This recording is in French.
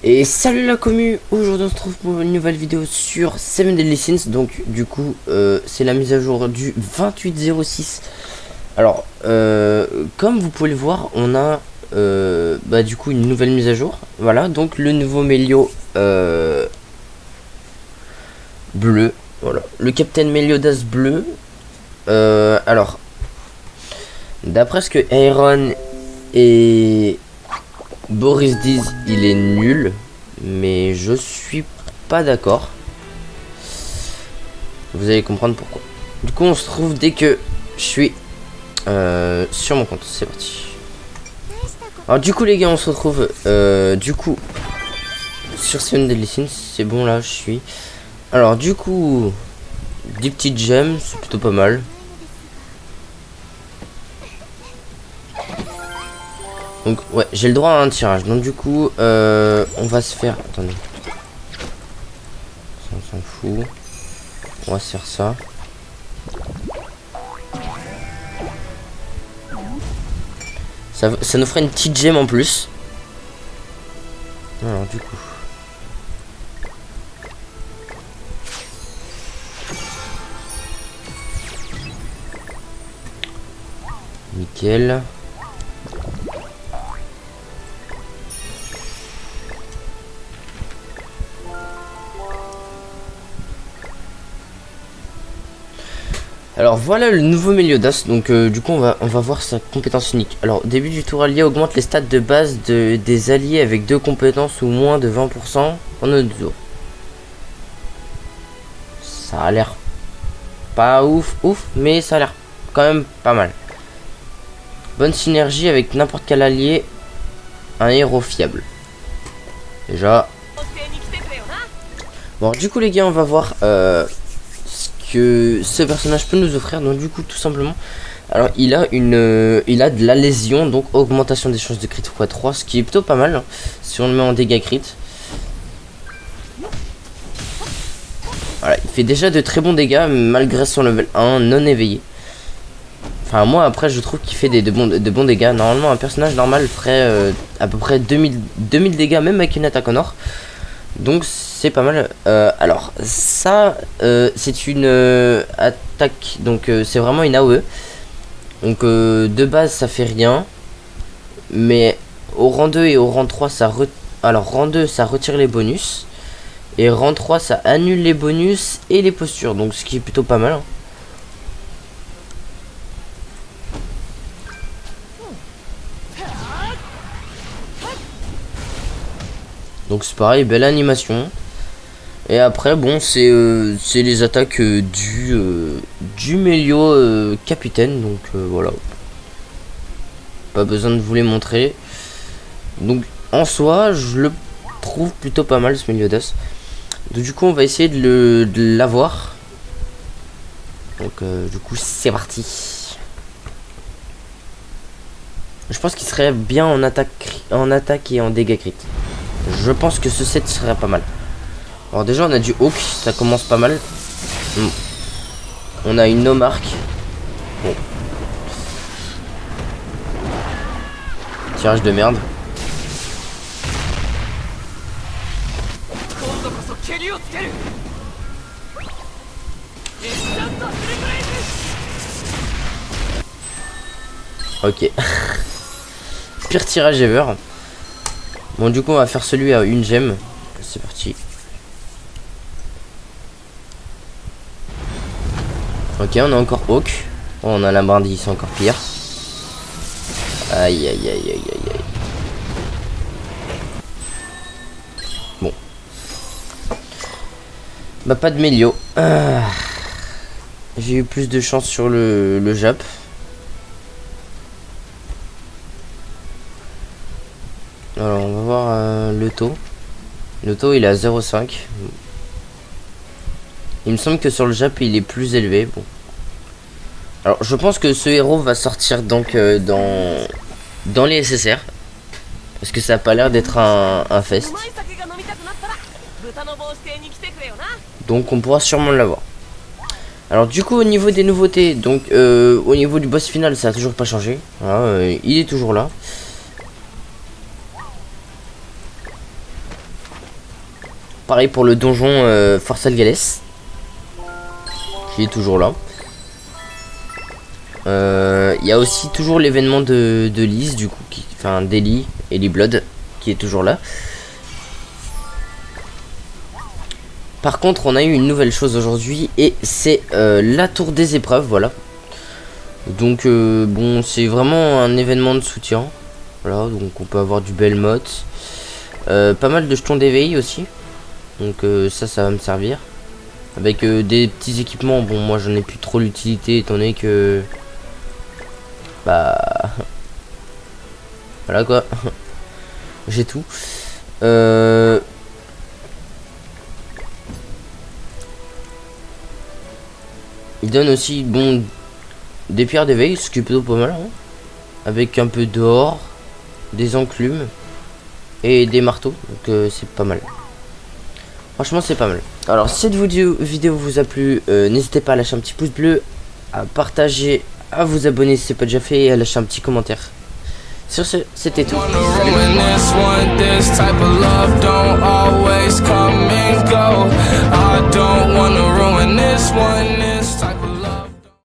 Et salut la commu, aujourd'hui on se retrouve pour une nouvelle vidéo sur Seven Deadly Sins. Donc du coup c'est la mise à jour du 28.06. Alors comme vous pouvez le voir, on a du coup une nouvelle mise à jour. Voilà, donc le nouveau Melio bleu. Voilà, le Captain Meliodas bleu. Alors d'après ce que Aaron et Boris disent, il est nul, mais je suis pas d'accord. Vous allez comprendre pourquoi. Du coup, on se retrouve dès que je suis sur mon compte. C'est parti. Alors du coup, les gars, on se retrouve du coup sur Seven Deadly Sins. C'est bon, là, je suis. Alors du coup, des petites gemmes, c'est plutôt pas mal. Donc ouais, j'ai le droit à un tirage. Donc du coup, on va se faire... Attendez. Ça, on s'en fout. On va se faire ça. Ça nous ferait une petite gemme en plus. Alors du coup... Nickel. Alors voilà le nouveau Meliodas. Donc du coup on va voir sa compétence unique. Alors au début du tour, allié augmente les stats de base des alliés avec 2 compétences ou moins de 20% pendant 2 tours. Ça a l'air pas ouf, mais ça a l'air quand même pas mal. Bonne synergie avec n'importe quel allié, un héros fiable. Déjà. Bon du coup les gars, on va voir que ce personnage peut nous offrir. Donc du coup tout simplement, alors il a de la lésion, donc augmentation des chances de crit x3, ce qui est plutôt pas mal hein, si on le met en dégâts crit. Voilà, il fait déjà de très bons dégâts malgré son level 1 non éveillé. Enfin moi après je trouve qu'il fait de bons dégâts. Normalement un personnage normal ferait à peu près 2000 dégâts même avec une attaque en or. Donc c'est pas mal. Alors ça c'est une attaque, donc c'est vraiment une AOE. Donc de base ça fait rien, mais au rang 2 et au rang 3 alors rang 2 ça retire les bonus, et rang 3 ça annule les bonus et les postures, donc ce qui est plutôt pas mal hein. Donc c'est pareil, belle animation. Et après bon c'est les attaques du Melio capitaine, donc voilà. Pas besoin de vous les montrer. Donc en soi je le trouve plutôt pas mal ce Meliodas. Donc du coup on va essayer de l'avoir. Donc du coup c'est parti. Je pense qu'il serait bien en attaque et en dégâts crit. Je pense que ce set serait pas mal. Alors déjà on a du Hawk, ça commence pas mal. On a une no-mark. Bon. Tirage de merde. Ok. Pire tirage ever. Bon du coup on va faire celui à une gemme. C'est parti. Ok, on a encore Hawk. Oh, on a la brindille, c'est encore pire. Aïe aïe aïe aïe aïe aïe. Bon. Bah pas de Melio. J'ai eu plus de chance sur le Jap. Alors on va voir le taux. Le taux il est à 0,5. Il me semble que sur le Jap il est plus élevé. Bon. Alors je pense que ce héros va sortir donc dans les SSR. Parce que ça a pas l'air d'être un fest. Donc on pourra sûrement l'avoir. Alors du coup au niveau des nouveautés, donc au niveau du boss final ça a toujours pas changé. Voilà, il est toujours là. Pareil pour le donjon Force Algales, qui est toujours là. Il y a aussi toujours l'événement de Lise, du coup, enfin d'Ellie, Ellie Blood, qui est toujours là. Par contre, on a eu une nouvelle chose aujourd'hui, et c'est la tour des épreuves, voilà. Donc, bon, c'est vraiment un événement de soutien. Voilà, donc on peut avoir du Belmoth. Pas mal de jetons d'éveil aussi. Donc ça va me servir. Avec des petits équipements, bon, moi j'en ai plus trop l'utilité, étant donné que... Bah... Voilà quoi. J'ai tout. Il donne aussi, bon, des pierres d'éveil, ce qui est plutôt pas mal, hein, avec un peu d'or, des enclumes et des marteaux, donc c'est pas mal. Franchement, c'est pas mal. Alors, si cette vidéo vous a plu, n'hésitez pas à lâcher un petit pouce bleu, à partager, à vous abonner si c'est pas déjà fait et à lâcher un petit commentaire. Sur ce, c'était tout. Salut.